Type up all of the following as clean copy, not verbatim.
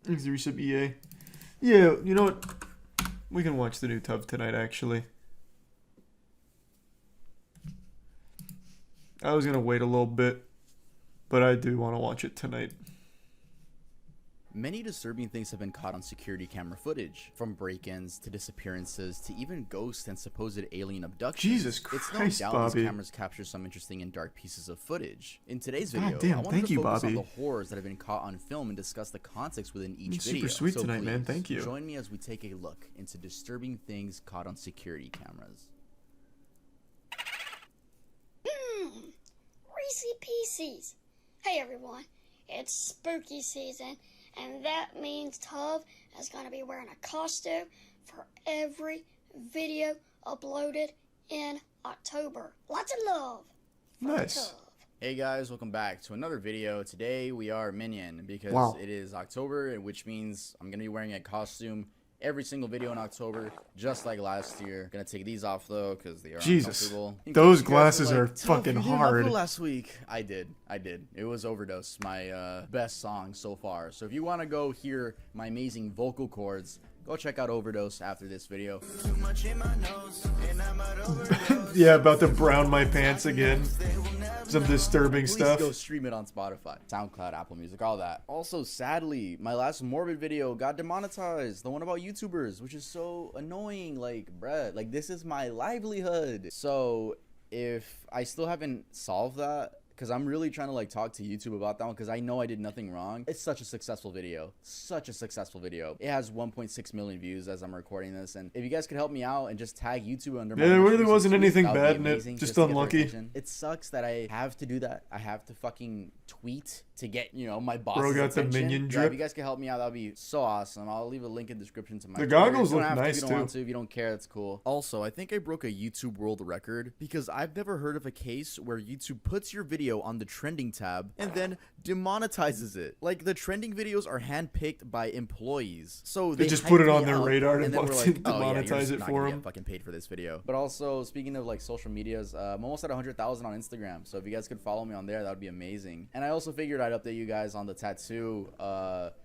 Thanks for resub EA. Yeah, you know what? We can watch the new tub tonight, actually. I was gonna wait a little bit, but I do want to watch it tonight. Many disturbing things have been caught on security camera footage, from break-ins to disappearances to even ghosts and supposed alien abductions. Jesus Christ, it's no doubt Bobby. these cameras capture some interesting and dark pieces of footage. In today's video, God damn, I wanted thank to you, focus Bobby. on the horrors that have been caught on film and discuss the context within each Super video. sweet So tonight, man. please, Thank you. Join me as we take a look into disturbing things caught on security cameras. Reese's Pieces. Hey everyone, it's spooky season, and that means Tov is going to be wearing a costume for every video uploaded in October. Lots of love for Nice. Tov. Hey guys, welcome back to another video. Today we are Minion because Wow. it is October, which means I'm going to be wearing a costume every single video in October, just like last year. Gonna take these off though because they are Jesus. uncomfortable. In Those case you guys glasses were are "Tough, fucking you didn't hard." upload last week. I did. It was Overdose, my best song so far. So if you want to go hear my amazing vocal cords, go check out Overdose after this video. Yeah, about to brown my pants again. Some disturbing Please stuff. go stream it on Spotify, SoundCloud, Apple Music, all that. Also, sadly, my last Morbid video got demonetized. The one about YouTubers, which is so annoying. Like, bruh, like this is my livelihood. So if I still haven't solved that, because I'm really trying to like talk to YouTube about that one, because I know I did nothing wrong. It's such a successful video. Such a successful video. It has 1.6 million views as I'm recording this. And if you guys could help me out and just tag YouTube under my Yeah, there most really recent wasn't tweet, anything that would be bad in it, amazing, just to get their unlucky. attention. It sucks that I have to do that. I have to fucking tweet to get, you know, my boss. Bro got the attention. minion Yeah, drip. if you guys can help me out, that'd be so awesome. I'll leave a link in the description to my The Twitter. goggles You don't look have to if nice, you don't too. want to. If you don't care, that's cool. Also, I think I broke a YouTube world record because I've never heard of a case where YouTube puts your video on the trending tab and then demonetizes it. Like, the trending videos are handpicked by employees, so They they just put it hype on me their up, radar and and then we're fucking like, oh, yeah, you're demonetize just it not for gonna 'em. get fucking paid for this video. But also, speaking of like social medias, I'm almost at 100,000 on Instagram, so if you guys could follow me on there, that would be amazing. And I also figured I'd update you guys on the tattoo,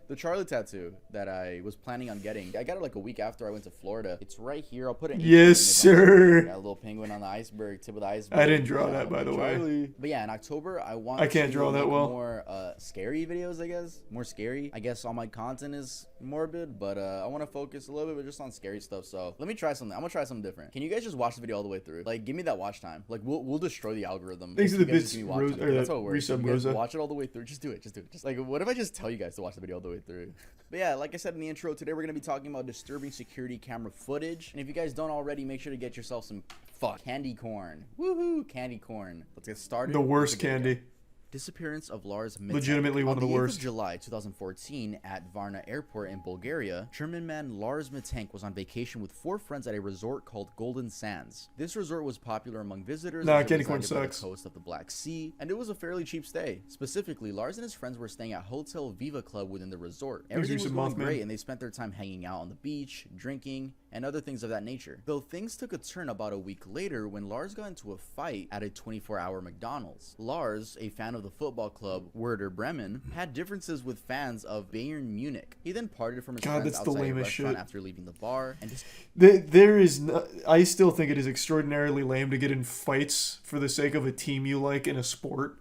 the Charlie tattoo that I was planning on getting. I got it like a week after I went to Florida. It's right here. I'll put it in. Yes, sir. Got a little penguin on the iceberg, tip of the iceberg. I didn't draw that, by the way. Charlie. But yeah, in October, I want I can't to draw that make well. more scary videos, I guess. More scary. I guess all my content is morbid, but I want to focus a little bit just on scary stuff. So let me try something. I'm gonna try something different. Can you guys just watch the video all the way through? Like, give me that watch time. Like, we'll destroy the algorithm. Thanks if for you the guys bits, just give me watch Rose- time, or because that's how it works. resub If you guys Rosa. watch it all the way through. Just do it. Just do it. Just like, what if I just tell you guys to watch the video all the way through? But yeah, like I said in the intro, today we're gonna be talking about disturbing security camera footage. And if you guys don't already, make sure to get yourself some candy corn. Woohoo, candy corn. Let's get started. The with worst video. candy. Disappearance of Lars Mitek. Legitimately one of the On the 8th worst. of July 2014, at Varna Airport in Bulgaria, German man Lars Mitek was on vacation with 4 friends at a resort called Golden Sands. This resort was popular among visitors Nah, as it candy corn resided by the sucks. coast of the Black Sea, and it was a fairly cheap stay. Specifically, Lars and his friends were staying at Hotel Viva Club within the resort. Everything was some going Mothman. great, and they spent their time hanging out on the beach, drinking, and other things of that nature. Though things took a turn about a week later when Lars got into a fight at a 24-hour McDonald's. Lars, a fan of the football club Werder Bremen, had differences with fans of Bayern Munich. He then parted from his God, friends that's the outside a lamest restaurant shit. after leaving the bar and just There is no, I still think it is extraordinarily lame to get in fights for the sake of a team you like in a sport.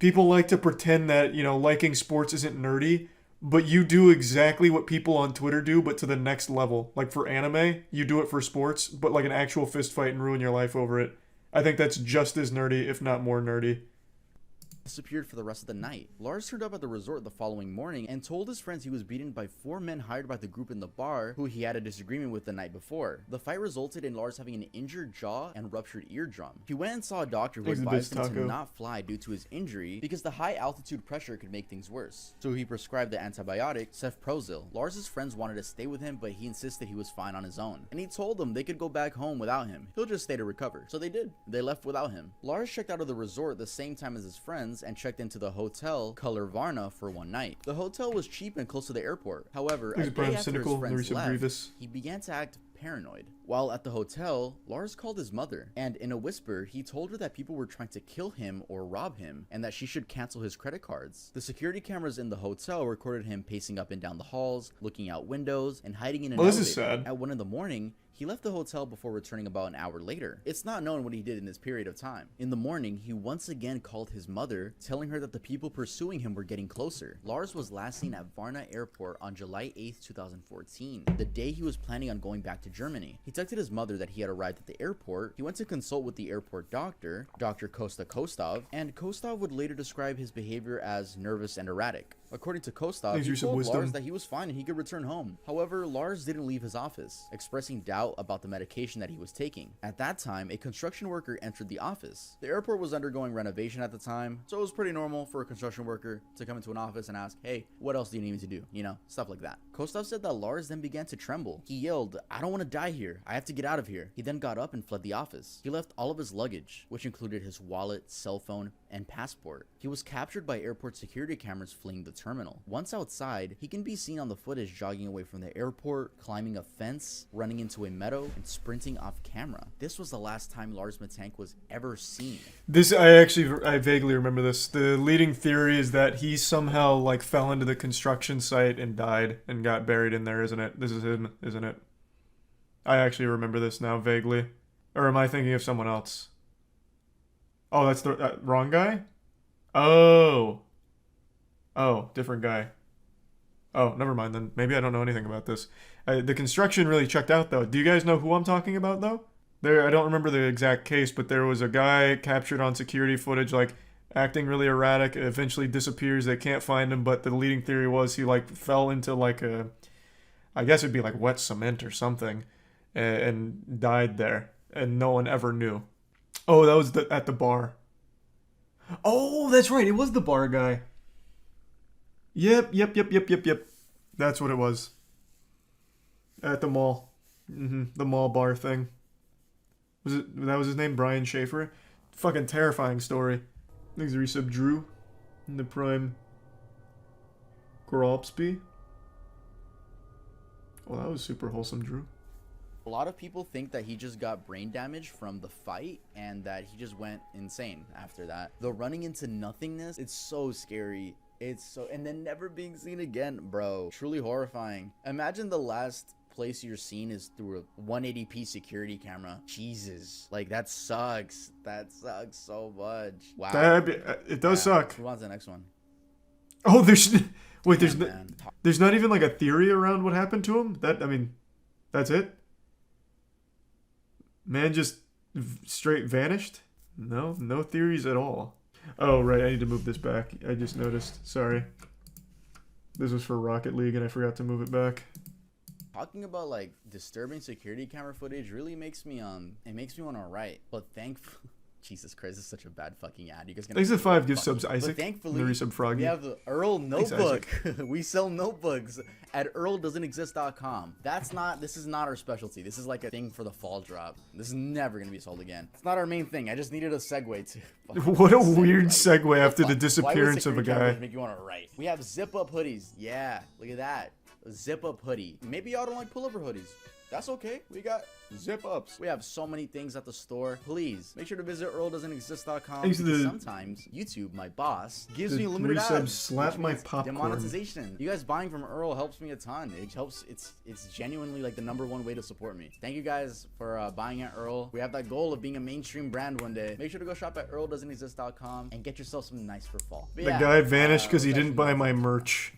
People like to pretend that, you know, liking sports isn't nerdy, but you do exactly what people on Twitter do, but to the next level. Like for anime, you do it for sports, but like an actual fist fight and ruin your life over it. I think that's just as nerdy, if not more nerdy. disappeared for the rest of the night. Lars turned up at the resort the following morning and told his friends he was beaten by 4 men hired by the group in the bar who he had a disagreement with the night before. The fight resulted in Lars having an injured jaw and ruptured eardrum. He went and saw a doctor who Thanks, advised him Taco. to not fly due to his injury because the high altitude pressure could make things worse. So he prescribed the antibiotic cefprozil. Lars's friends wanted to stay with him, but he insisted he was fine on his own. And he told them they could go back home without him. He'll just stay to recover. So they did. They left without him. Lars checked out of the resort the same time as his friends and checked into the hotel Color Varna for one night. The hotel was cheap and close to the airport. However, a He's day Brian after Cynical, his friends Nerissa left, Grievous. he began to act paranoid. While at the hotel, Lars called his mother, and in a whisper, he told her that people were trying to kill him or rob him, and that she should cancel his credit cards. The security cameras in the hotel recorded him pacing up and down the halls, looking out windows, and hiding in an elevator. This is sad. At 1 in the morning, he left the hotel before returning about an hour later. It's not known what he did in this period of time. In the morning, he once again called his mother, telling her that the people pursuing him were getting closer. Lars was last seen at Varna Airport on July 8th, 2014, the day he was planning on going back to Germany. He texted his mother that he had arrived at the airport. He went to consult with the airport doctor, Dr. Kostov, and Kostov would later describe his behavior as nervous and erratic. According to Kostov, he told Lars that he was fine and he could return home. However, Lars didn't leave his office, expressing doubt about the medication that he was taking. At that time, a construction worker entered the office. The airport was undergoing renovation at the time, so it was pretty normal for a construction worker to come into an office and ask, hey, what else do you need me to do? You know, stuff like that. Kostov said that Lars then began to tremble. He yelled, I don't want to die here. I have to get out of here. He then got up and fled the office. He left all of his luggage, which included his wallet, cell phone, and passport. He was captured by airport security cameras fleeing the terminal. Once outside, he can be seen on the footage jogging away from the airport, climbing a fence, running into a meadow, and sprinting off camera. This was the last time Lars Matank was ever seen. I vaguely remember this. The leading theory is that he somehow like fell into the construction site and died and got buried in there, isn't it? This is him, isn't it? I actually remember this now vaguely. Or am I thinking of someone else? Oh, that's the wrong guy? Oh, different guy. Oh, never mind then. Maybe I don't know anything about this. The construction really checked out, though. Do you guys know who I'm talking about, though? I don't remember the exact case, but there was a guy captured on security footage, like, acting really erratic, eventually disappears, they can't find him, but the leading theory was he, like, fell into, like, I guess it'd be, like, wet cement or something, and died there, and no one ever knew. Oh, that was at the bar. Oh, that's right, it was the bar guy. Yep. That's what it was. At the mall. The mall bar thing. That was his name? Brian Schaefer? Fucking terrifying story. Thanks, resub Drew. In the prime. Goralpsby. Well, that was super wholesome, Drew. A lot of people think that he just got brain damage from the fight and that he just went insane after that. The running into nothingness, it's so scary. And then never being seen again, bro. Truly horrifying. Imagine the last place you're seen is through a 180p security camera. Jesus. Like, that sucks. That sucks so much. Wow. It does suck. Move on to the next one. Oh, there's not even like a theory around what happened to him? That's it? Man just straight vanished? No theories at all. Oh, right, I need to move this back. I just noticed. Sorry. This was for Rocket League and I forgot to move it back. Talking about, like, disturbing security camera footage really makes me, it makes me want to write. But thankfully... Jesus Christ, this is such a bad fucking ad. You guys gonna... Thanks to 5 gift subs, Isaac. But thankfully, we have the Earl notebook. We sell notebooks at earldoesn'texist.com. This is not our specialty. This is like a thing for the fall drop. This is never going to be sold again. It's not our main thing. I just needed a segue to... What a weird segue after the disappearance of a guy. Make you want to write. We have zip-up hoodies. Yeah, look at that. A zip-up hoodie. Maybe y'all don't like pullover hoodies. That's okay. We got zip-ups. We have so many things at the store. Please make sure to visit earldoesn'texist.com because sometimes YouTube, my boss, gives me limited ads. Slap my popcorn. Demonetization. You guys buying from Earl helps me a ton. It helps. It's genuinely like the #1 way to support me. Thank you guys for buying at Earl. We have that goal of being a mainstream brand one day. Make sure to go shop at earldoesn'texist.com and get yourself some nice for fall. But the guy vanished because he didn't buy my merch.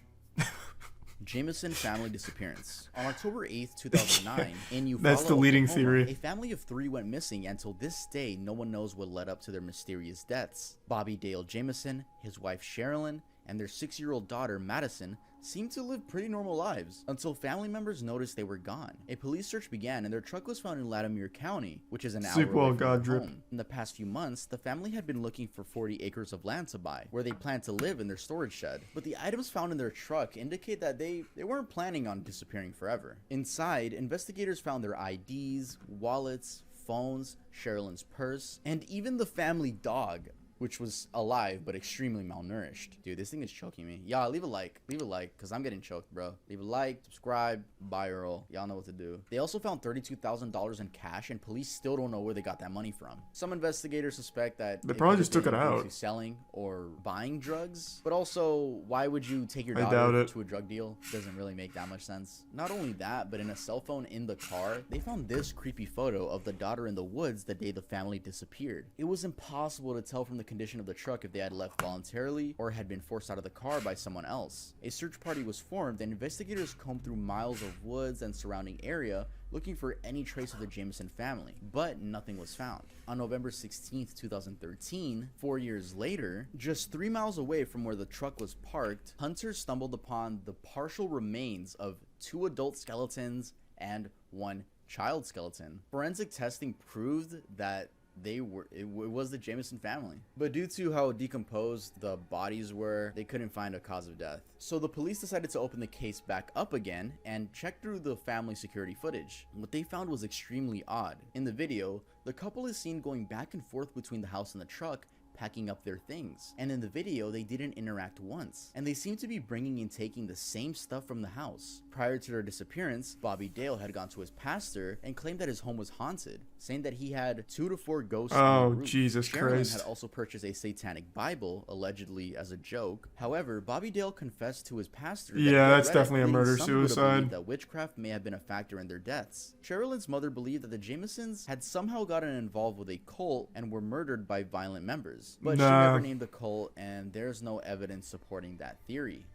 Jameson family disappearance. On October 8th, 2009, in Eufaula, that's the leading Oklahoma, theory. A family of 3 went missing, and until this day, no one knows what led up to their mysterious deaths. Bobby Dale Jameson, his wife Sherilyn, and their 6-year-old daughter Madison seemed to live pretty normal lives until family members noticed they were gone. A police search began and their truck was found in Latimer County, which is an hour away from their home. In the past few months, the family had been looking for 40 acres of land to buy, where they planned to live in their storage shed. But the items found in their truck indicate that they weren't planning on disappearing forever. Inside, investigators found their IDs, wallets, phones, Sherilyn's purse, and even the family dog. which was alive but extremely malnourished. Dude, this thing is choking me. Y'all, leave a like, because I'm getting choked, bro. Leave a like, subscribe, viral. Y'all know what to do. They also found $32,000 in cash, and police still don't know where they got that money from. Some investigators suspect that They probably just took it due out. to selling or buying drugs. But also, why would you take your I doubt daughter it. to a drug deal? Doesn't really make that much sense. Not only that, but in a cell phone in the car, they found this creepy photo of the daughter in the woods the day the family disappeared. It was impossible to tell from the condition of the truck if they had left voluntarily or had been forced out of the car by someone else. A search party was formed, and investigators combed through miles of woods and surrounding area looking for any trace of the Jameson family, but nothing was found. On November 16th, 2013, 4 years later, just 3 miles away from where the truck was parked, hunters stumbled upon the partial remains of 2 adult skeletons and 1 child skeleton. Forensic testing proved that it was the Jameson family, but due to how decomposed the bodies were, they couldn't find a cause of death. So the police decided to open the case back up again and check through the family security footage. What they found was extremely odd. In the video, the couple is seen going back and forth between the house and the truck, packing up their things, and in the video they didn't interact once, and they seem to be bringing and taking the same stuff from the house. Prior to their disappearance, Bobby Dale had gone to his pastor and claimed that his home was haunted, saying that he had 2 to 4 ghosts in the Oh, room. Jesus Sherilyn Christ. had also purchased a satanic Bible, allegedly as a joke. However, Bobby Dale confessed to his pastor that he Yeah, had that's read it, definitely a leading murder some to believe suicide. that witchcraft may have been a factor in their deaths. Sherilyn's mother believed that the Jamesons had somehow gotten involved with a cult and were murdered by violent members, but she Nah. never named the cult, and there's no evidence supporting that theory.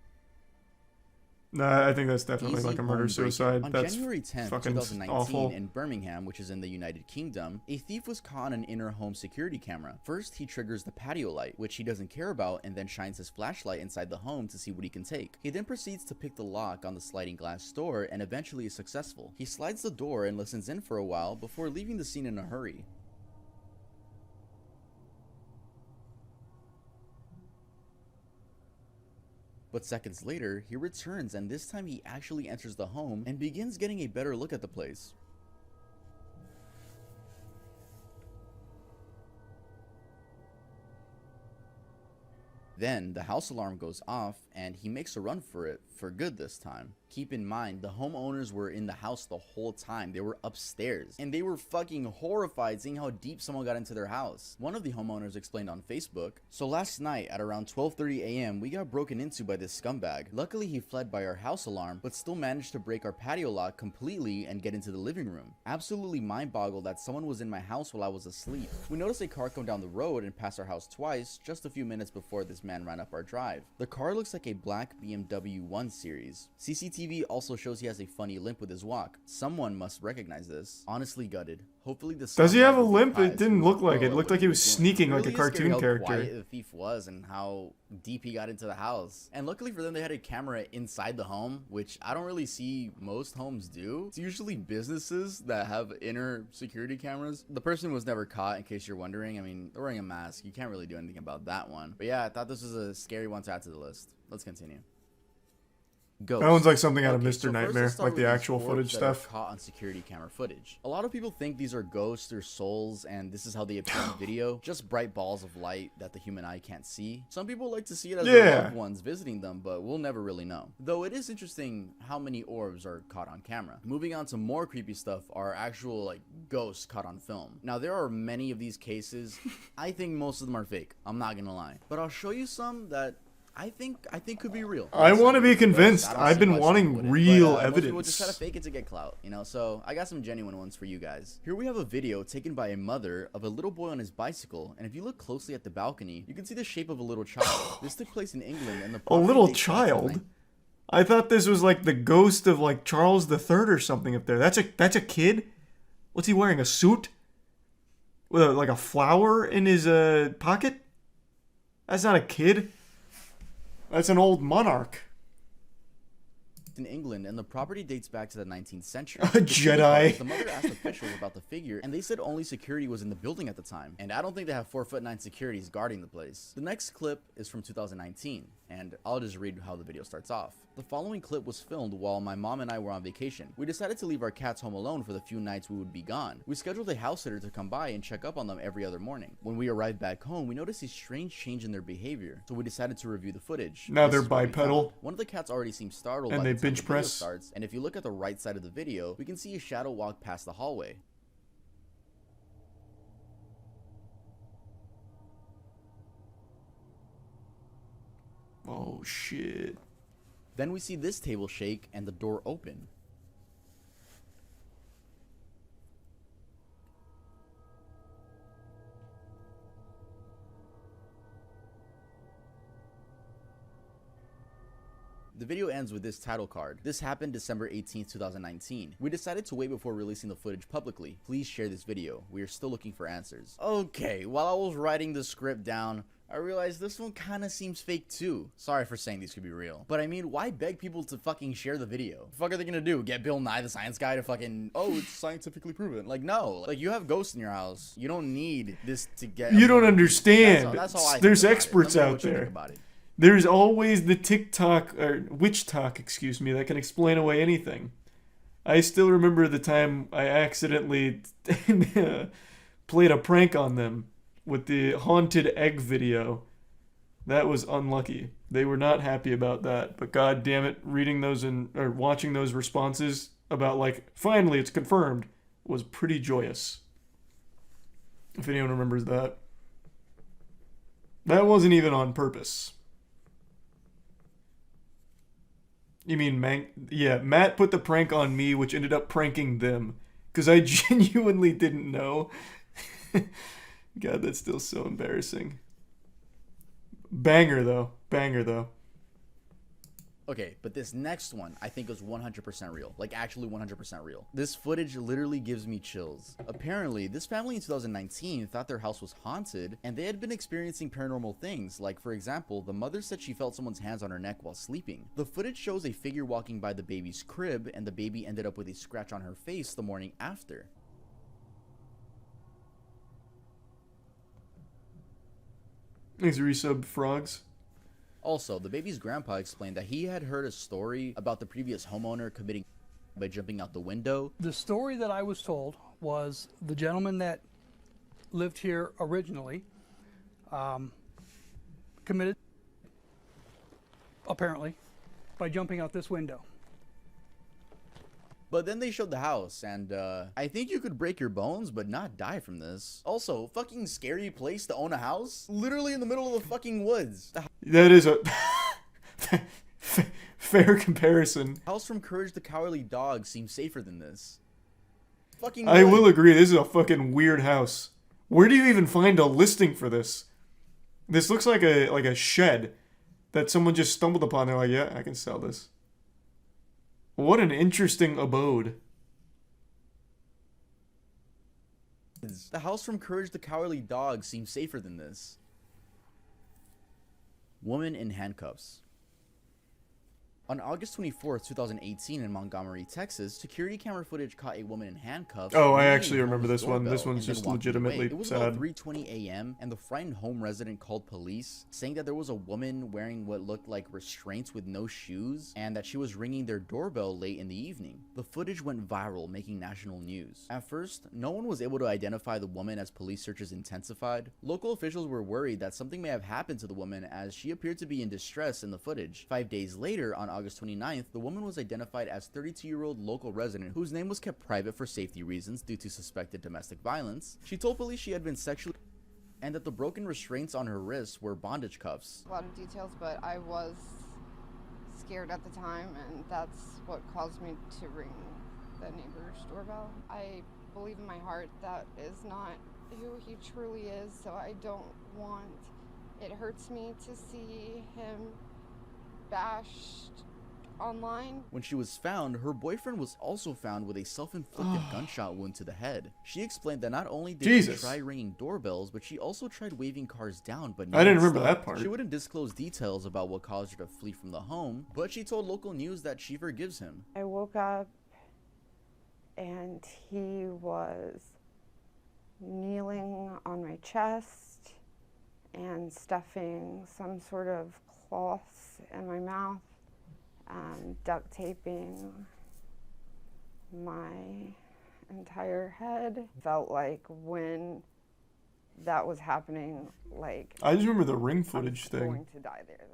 Nah, I think that's definitely Easy like a home murder break-in. suicide. On That's January 10th, fucking 2019, awful. in Birmingham, which is in the United Kingdom, a thief was caught on an inner home security camera. First, he triggers the patio light, which he doesn't care about, and then shines his flashlight inside the home to see what he can take. He then proceeds to pick the lock on the sliding glass door and eventually is successful. He slides the door and listens in for a while before leaving the scene in a hurry. But seconds later, he returns, and this time he actually enters the home and begins getting a better look at the place. Then the house alarm goes off and he makes a run for it for good this time. Keep in mind, the homeowners were in the house the whole time. They were upstairs and they were fucking horrified seeing how deep someone got into their house. One of the homeowners explained on Facebook, "So last night at around 12:30 a.m. we got broken into by this scumbag. Luckily he fled by our house alarm, but still managed to break our patio lock completely and get into the living room. Absolutely mind-boggled that someone was in my house while I was asleep. We noticed a car come down the road and pass our house twice just a few minutes before this man ran up our drive. The car looks like a black BMW 1 Series. CCTV also shows he has a funny limp with his walk. Someone must recognize this. Honestly gutted. Hopefully the Does he have a scumbag will be limp? It surprised. didn't look like it. It Bro, looked what like he was doing? sneaking like a Really scary cartoon how character. quiet the thief was and how deep he got into the house. And luckily for them, they had a camera inside the home, which I don't really see most homes do. It's usually businesses that have inner security cameras. The person was never caught, in case you're wondering. I mean, they're wearing a mask. You can't really do anything about that one. But yeah, I thought this was a scary one to add to the list. Let's continue. Ghosts. That one's like something out of Okay, Mr. so first Nightmare, let's start like with the these actual orbs footage that are stuff. caught on security camera footage. A lot of people think these are ghosts or souls, and this is how they appear in video. Just bright balls of light that the human eye can't see. Some people like to see it as their loved ones visiting them, but we'll never really know. Though it is interesting how many orbs are caught on camera. Moving on to more creepy stuff are actual like ghosts caught on film. Now there are many of these cases. I think most of them are fake. I'm not gonna lie, but I'll show you some that I think could be real. I want to be convinced. I don't I've see been why wanting someone wouldn't. real But, most people just try to evidence. fake it to get clout, you know. So I got some genuine ones for you guys. Here we have a video taken by a mother of a little boy on his bicycle, and if you look closely at the balcony, you can see the shape of a little child. This took place in England, and the A property little dates back to child? I thought this was like the ghost of like Charles III or something up there. That's a kid? What's he wearing? A suit? With like a flower in his pocket? That's not a kid. That's an old monarch. in England, and the property dates back to the 19th century. A Jedi. The mother asked officials about the figure, and they said only security was in the building at the time. And I don't think they have 4'9" securities guarding the place. The next clip is from 2019. And I'll just read how the video starts off. The following clip was filmed while my mom and I were on vacation. We decided to leave our cats home alone for the few nights we would be gone. We scheduled a house sitter to come by and check up on them every other morning. When we arrived back home, we noticed a strange change in their behavior, so we decided to review the footage. Now This they're is what we bipedal. found. One of the cats already seems startled And by they the time bench the video press. starts, and if you look at the right side of the video, we can see a shadow walk past the hallway. Oh shit. Then we see this table shake and the door open. The video ends with this title card. This happened December 18th, 2019. We decided to wait before releasing the footage publicly. Please share this video. We are still looking for answers. Okay, while I was writing the script down, I realized this one kinda seems fake too. Sorry for saying these could be real. But I mean, why beg people to fucking share the video? What the fuck are they gonna do? Get Bill Nye the Science Guy to fucking, oh, it's scientifically proven. Like, no. Like, you have ghosts in your house. You don't need this to get... You don't understand. That's all I think There's about it. experts Let me know out what you think there. about it. There's always the TikTok, or witch talk, excuse me, that can explain away anything. I still remember the time I accidentally played a prank on them with the haunted egg video. That was unlucky. They were not happy about that. But god damn it, reading those or watching those responses about like, finally it's confirmed, was pretty joyous. If anyone remembers that. That wasn't even on purpose. You mean, yeah, Matt put the prank on me, which ended up pranking them. Because I genuinely didn't know. God, that's still so embarrassing. Banger, though. Banger, though. Okay, but this next one I think was 100% real. Like, actually 100% real. This footage literally gives me chills. Apparently, this family in 2019 thought their house was haunted, and they had been experiencing paranormal things. Like, for example, the mother said she felt someone's hands on her neck while sleeping. The footage shows a figure walking by the baby's crib, and the baby ended up with a scratch on her face the morning after. These resub frogs. Also, the baby's grandpa explained that he had heard a story about the previous homeowner committing by jumping out the window. The story that I was told was the gentleman that lived here originally committed, apparently, by jumping out this window. But then they showed the house, and I think you could break your bones but not die from this. Also, fucking scary place to own a house? Literally in the middle of the fucking woods. That is a fair comparison. The house from Courage the Cowardly Dog seems safer than this. Fucking I wood. will agree, this is a fucking weird house. Where do you even find a listing for this? This looks like a shed that someone just stumbled upon. They're like, yeah, I can sell this. What an interesting abode. The house from Courage the Cowardly Dog seems safer than this. Woman in handcuffs. On August 24th, 2018 in Montgomery, Texas, security camera footage caught a woman in handcuffs. Oh, I ringing actually a remember home's this one. This doorbell one's and just then walking legitimately away. It was sad. about 3:20 a.m. and the frightened home resident called police, saying that there was a woman wearing what looked like restraints with no shoes and that she was ringing their doorbell late in the evening. The footage went viral, making national news. At first, no one was able to identify the woman as police searches intensified. Local officials were worried that something may have happened to the woman as she appeared to be in distress in the footage. 5 days later, on August 29th, the woman was identified as 32-year-old local resident whose name was kept private for safety reasons due to suspected domestic violence. She told police she had been sexually and that the broken restraints on her wrists were bondage cuffs. A lot of details, but I was scared at the time, and that's what caused me to ring the neighbor's doorbell. I believe in my heart that is not who he truly is, so I don't want, it hurts me to see him bashed online. When she was found, her boyfriend was also found with a self-inflicted gunshot wound to the head. She explained that not only did she try ringing doorbells, but she also tried waving cars down, but I didn't remember that part. She wouldn't disclose details about what caused her to flee from the home, but she told local news that she forgives him. I woke up and he was kneeling on my chest and stuffing some sort of cloths in my mouth, duct taping my entire head. Felt like when that was happening, like I just remember the ring I footage was thing. going to die there that night.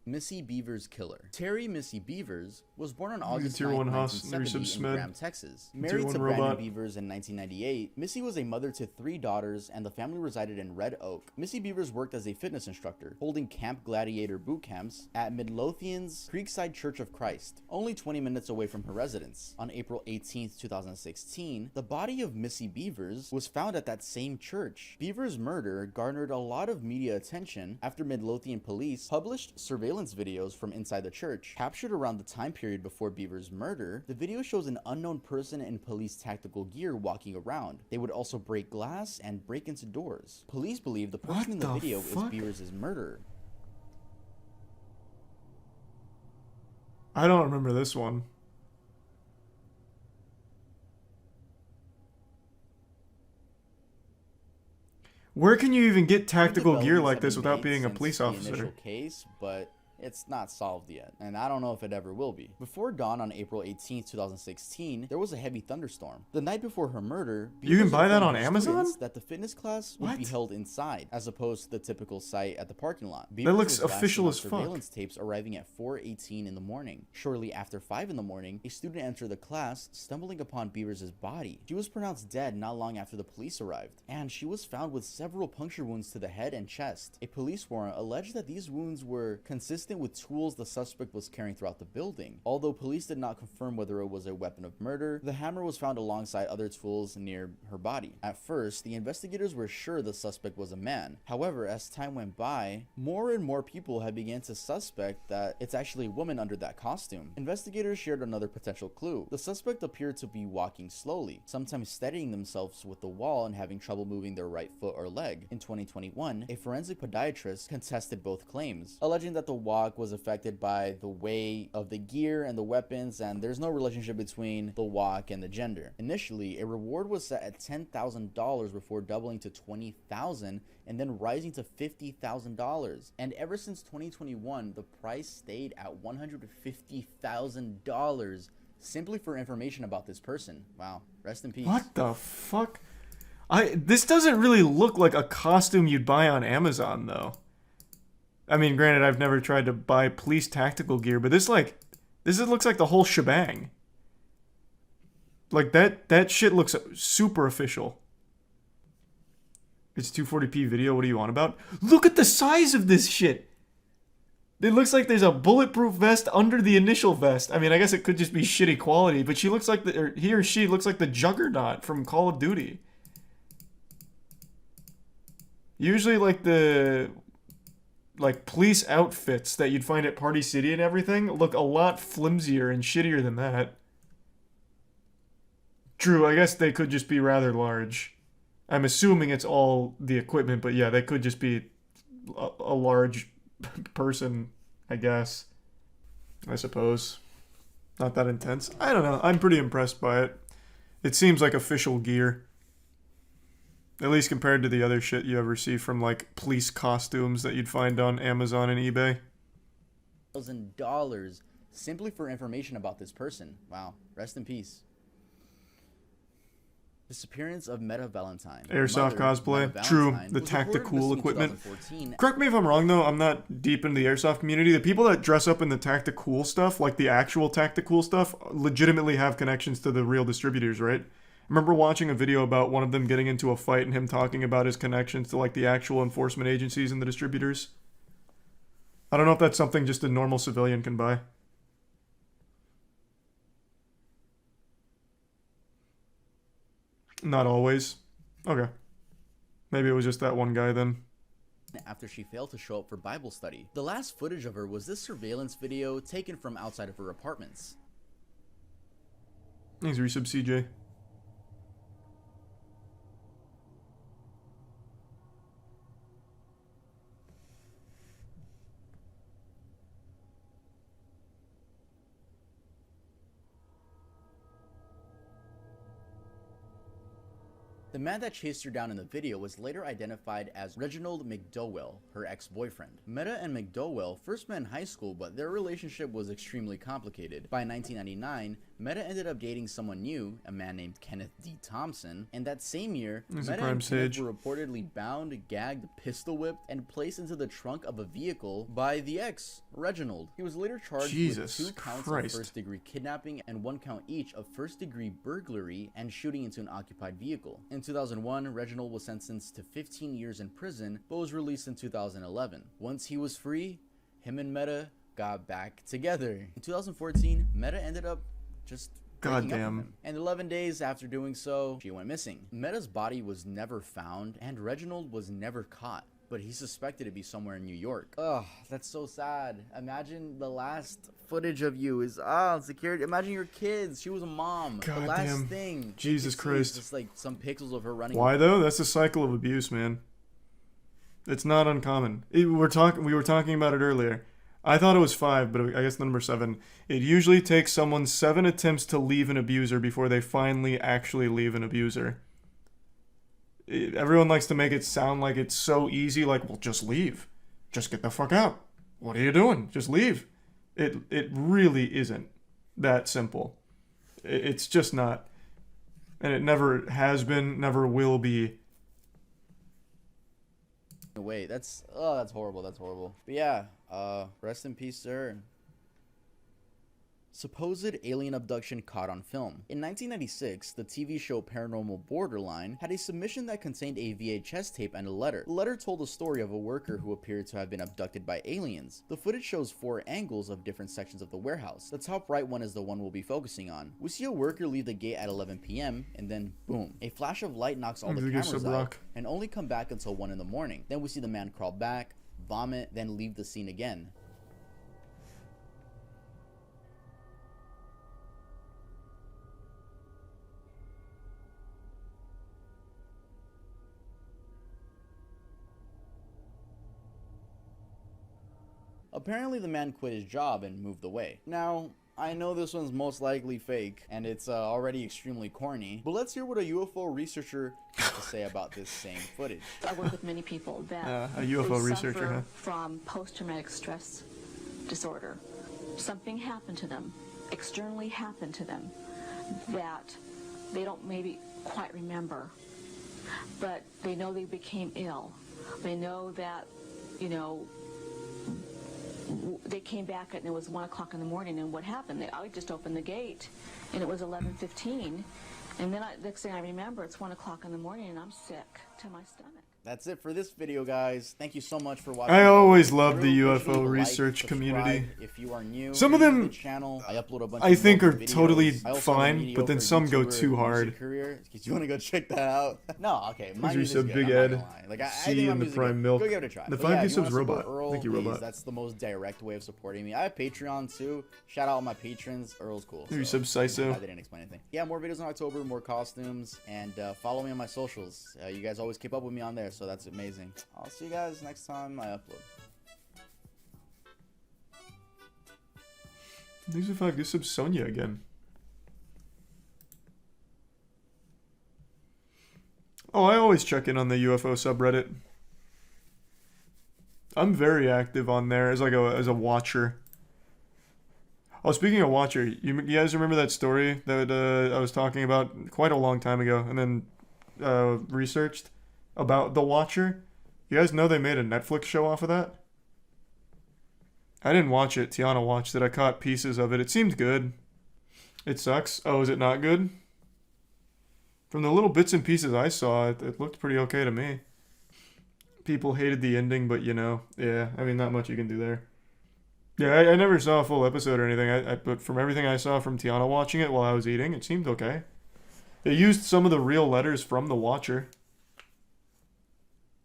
Missy Beavers killer. Terry Missy Beavers was born on August Tier 9, 1 Haas, 1970 in Smed. Graham, Texas. Tier Married 1 to Brandon robot. Beavers in 1998, Missy was a mother to 3 daughters and the family resided in Red Oak. Missy Beavers worked as a fitness instructor, holding Camp Gladiator boot camps at Midlothian's Creekside Church of Christ, only 20 minutes away from her residence. On April 18, 2016, the body of Missy Beavers was found at that same church. Beavers' murder garnered a lot of media attention after Midlothian police published surveillance videos from inside the church. Captured around the time period before Beavers' murder, the video shows an unknown person in police tactical gear walking around. They would also break glass and break into doors. Police believe the person in the video is Beavers' murderer. I don't remember this one. Where can you even get tactical gear like this without being a police officer? Initial case, but it's not solved yet, and I don't know if it ever will be. Before dawn on April 18, 2016, there was a heavy thunderstorm. The night before her murder, You can Beavers buy that informed on her Amazon? students that the fitness class would be What? held inside, as opposed to the typical site at the parking lot. That looks was last official seen on as fuck. Surveillance tapes arriving at 4:18 in the morning. Shortly after 5 in the morning, a student entered the class, stumbling upon Beavers' body. She was pronounced dead not long after the police arrived, and she was found with several puncture wounds to the head and chest. A police warrant alleged that these wounds were consistent with tools the suspect was carrying throughout the building. Although police did not confirm whether it was a weapon of murder, the hammer was found alongside other tools near her body. At first, the investigators were sure the suspect was a man. However, as time went by, more and more people had begun to suspect that it's actually a woman under that costume. Investigators shared another potential clue. The suspect appeared to be walking slowly, sometimes steadying themselves with the wall and having trouble moving their right foot or leg. In 2021, a forensic podiatrist contested both claims, alleging that the walk was affected by the weight of the gear and the weapons, and there's no relationship between the walk and the gender. Initially, a reward was set at $10,000 before doubling to $20,000 and then rising to $50,000. And ever since 2021, the price stayed at $150,000 simply for information about this person. Wow. Rest in peace. What the fuck? This doesn't really look like a costume you'd buy on Amazon, though. I mean, granted, I've never tried to buy police tactical gear, but this looks like the whole shebang. Like, that shit looks super official. It's 240p video, what do you want about? Look at the size of this shit! It looks like there's a bulletproof vest under the initial vest. I mean, I guess it could just be shitty quality, but he or she looks like the Juggernaut from Call of Duty. Usually, like police outfits that you'd find at Party City and everything look a lot flimsier and shittier than that. True, I guess they could just be rather large. I'm assuming it's all the equipment, but yeah, they could just be a large person, I guess. I suppose. Not that intense. I don't know. I'm pretty impressed by it. It seems like official gear. At least compared to the other shit you ever see from, like, police costumes that you'd find on Amazon and eBay. $1,000 simply for information about this person. Wow. Rest in peace. Disappearance of Meta Valentine. Airsoft cosplay. Meta True, Valentine the was reported tactical missing in equipment. 2014. Correct me if I'm wrong, though. I'm not deep into the airsoft community. The people that dress up in the tactical stuff, like the actual tactical stuff, legitimately have connections to the real distributors, right? I remember watching a video about one of them getting into a fight and him talking about his connections to, like, the actual enforcement agencies and the distributors. I don't know if that's something just a normal civilian can buy. Not always. Okay. Maybe it was just that one guy then. After she failed to show up for Bible study. The last footage of her was this surveillance video taken from outside of her apartments. Thanks, resub CJ. The man that chased her down in the video was later identified as Reginald McDowell, her ex-boyfriend. Meta and McDowell first met in high school, but their relationship was extremely complicated. By 1999, Meta ended up dating someone new, a man named Kenneth D. Thompson, and that same year, Meta and Kenneth were reportedly bound, gagged, pistol whipped, and placed into the trunk of a vehicle by the ex, Reginald. He was later charged with 2 counts of first-degree kidnapping and 1 count each of first-degree burglary and shooting into an occupied vehicle. In 2001, Reginald was sentenced to 15 years in prison, but was released in 2011. Once he was free, him and Meta got back together. In 2014, Meta ended up just breaking up with him. And 11 days after doing so, she went missing. Meta's body was never found, and Reginald was never caught, but he's suspected to be somewhere in New York. Ugh, that's so sad. Imagine the last footage of you is security. Imagine your kids. She was a mom. God the last damn. thing. Jesus Christ. Just like some pixels of her running. Why though? That's a cycle of abuse, man. It's not uncommon. We were talking about it earlier. I thought it was 5, but I guess the number 7. It usually takes someone 7 attempts to leave an abuser before they finally actually leave an abuser. Everyone likes to make it sound like it's so easy, like, well, just leave. Just get the fuck out. What are you doing? Just leave. It really isn't that simple. It's just not. And it never has been, never will be. Wait, that's horrible. That's horrible. But yeah, rest in peace, sir. Supposed alien abduction caught on film. In 1996, the TV show Paranormal Borderline had a submission that contained a VHS tape and a letter. The letter told the story of a worker who appeared to have been abducted by aliens. The footage shows 4 angles of different sections of the warehouse. The top right one is the one we'll be focusing on. We see a worker leave the gate at 11 p.m. and then boom, a flash of light knocks all the cameras out and only come back until 1 in the morning. Then we see the man crawl back, vomit, then leave the scene again. Apparently the man quit his job and moved away. Now, I know this one's most likely fake, and it's already extremely corny, but let's hear what a UFO researcher has to say about this same footage. I work with many people that a UFO researcher, suffer from post-traumatic stress disorder. Something happened to them, externally happened to them, that they don't maybe quite remember, but they know they became ill. They know that, you know, they came back and it was 1 o'clock in the morning, and what happened? I just opened the gate and it was 11:15, and then next thing I remember, it's 1 o'clock in the morning and I'm sick to my stomach. That's it for this video, guys. Thank you so much for watching. I always love the UFO research community. If you are new, some of them, channel, I upload a bunch I think, are videos. totally fine, but then some go too hard. Career. You want to go check that out? No, okay. My Here's music's Big good, Ed, like, I C think my and the music's Prime good. Milk. Go give it a try. The But 5 yeah, gives if you subs wanna Robot. support Earl, Thank you, please, Robot. That's the most direct way of supporting me. I have Patreon too. Shout out all my patrons. Earl's cool. Maybe so, Subsiso. I didn't explain anything. Yeah, more videos in October, more costumes, and follow me on my socials. You guys always keep up with me on there, so that's amazing. I'll see you guys next time I upload. These are 5 gift subs Sonia again. Oh, I always check in on the UFO subreddit. I'm very active on there as like as a watcher. Oh, speaking of watcher, you guys remember that story that I was talking about quite a long time ago, and then researched about the Watcher? You guys know they made a Netflix show off of that? I didn't watch it. Tiana watched it. I caught pieces of it. It seemed good. It sucks. Oh, is it not good? From the little bits and pieces I saw, it looked pretty okay to me. People hated the ending, but you know, yeah, I mean, not much you can do there. Yeah, I never saw a full episode or anything, but from everything I saw from Tiana watching it while I was eating, it seemed okay. They used some of the real letters from the Watcher.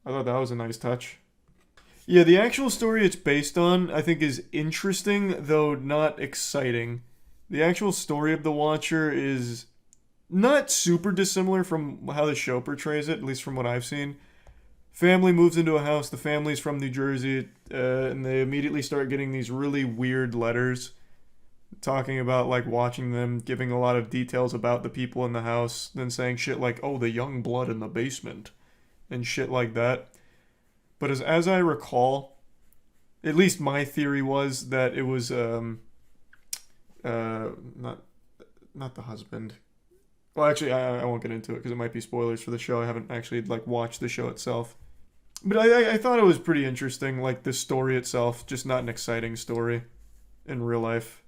I thought that was a nice touch. Yeah, the actual story it's based on, I think, is interesting, though not exciting. The actual story of the Watcher is not super dissimilar from how the show portrays it, at least from what I've seen. Family moves into a house, the family's from New Jersey, and they immediately start getting these really weird letters talking about like watching them, giving a lot of details about the people in the house, then saying shit like, "Oh, the young blood in the basement," and shit like that. But as I recall, at least my theory was that it was not the husband. Well, actually, I won't get into it because it might be spoilers for the show. I haven't actually like watched the show itself, but I thought it was pretty interesting. Like the story itself, just not an exciting story in real life.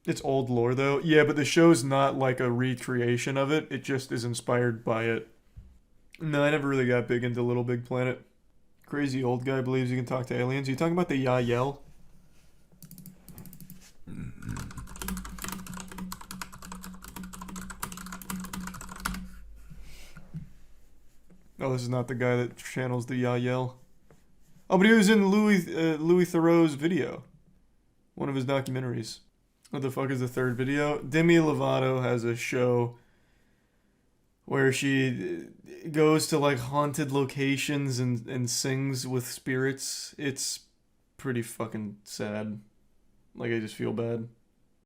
It's old lore though. Yeah, but the show's not like a recreation of it. It just is inspired by it. No, I never really got big into Little Big Planet. Crazy old guy believes he can talk to aliens. Are you talking about the Yael? Oh, this is not the guy that channels the Yael. Oh, but he was in Louis Theroux's video. One of his documentaries. What the fuck is the third video? Demi Lovato has a show where she goes to like haunted locations and sings with spirits. It's pretty fucking sad. Like, I just feel bad.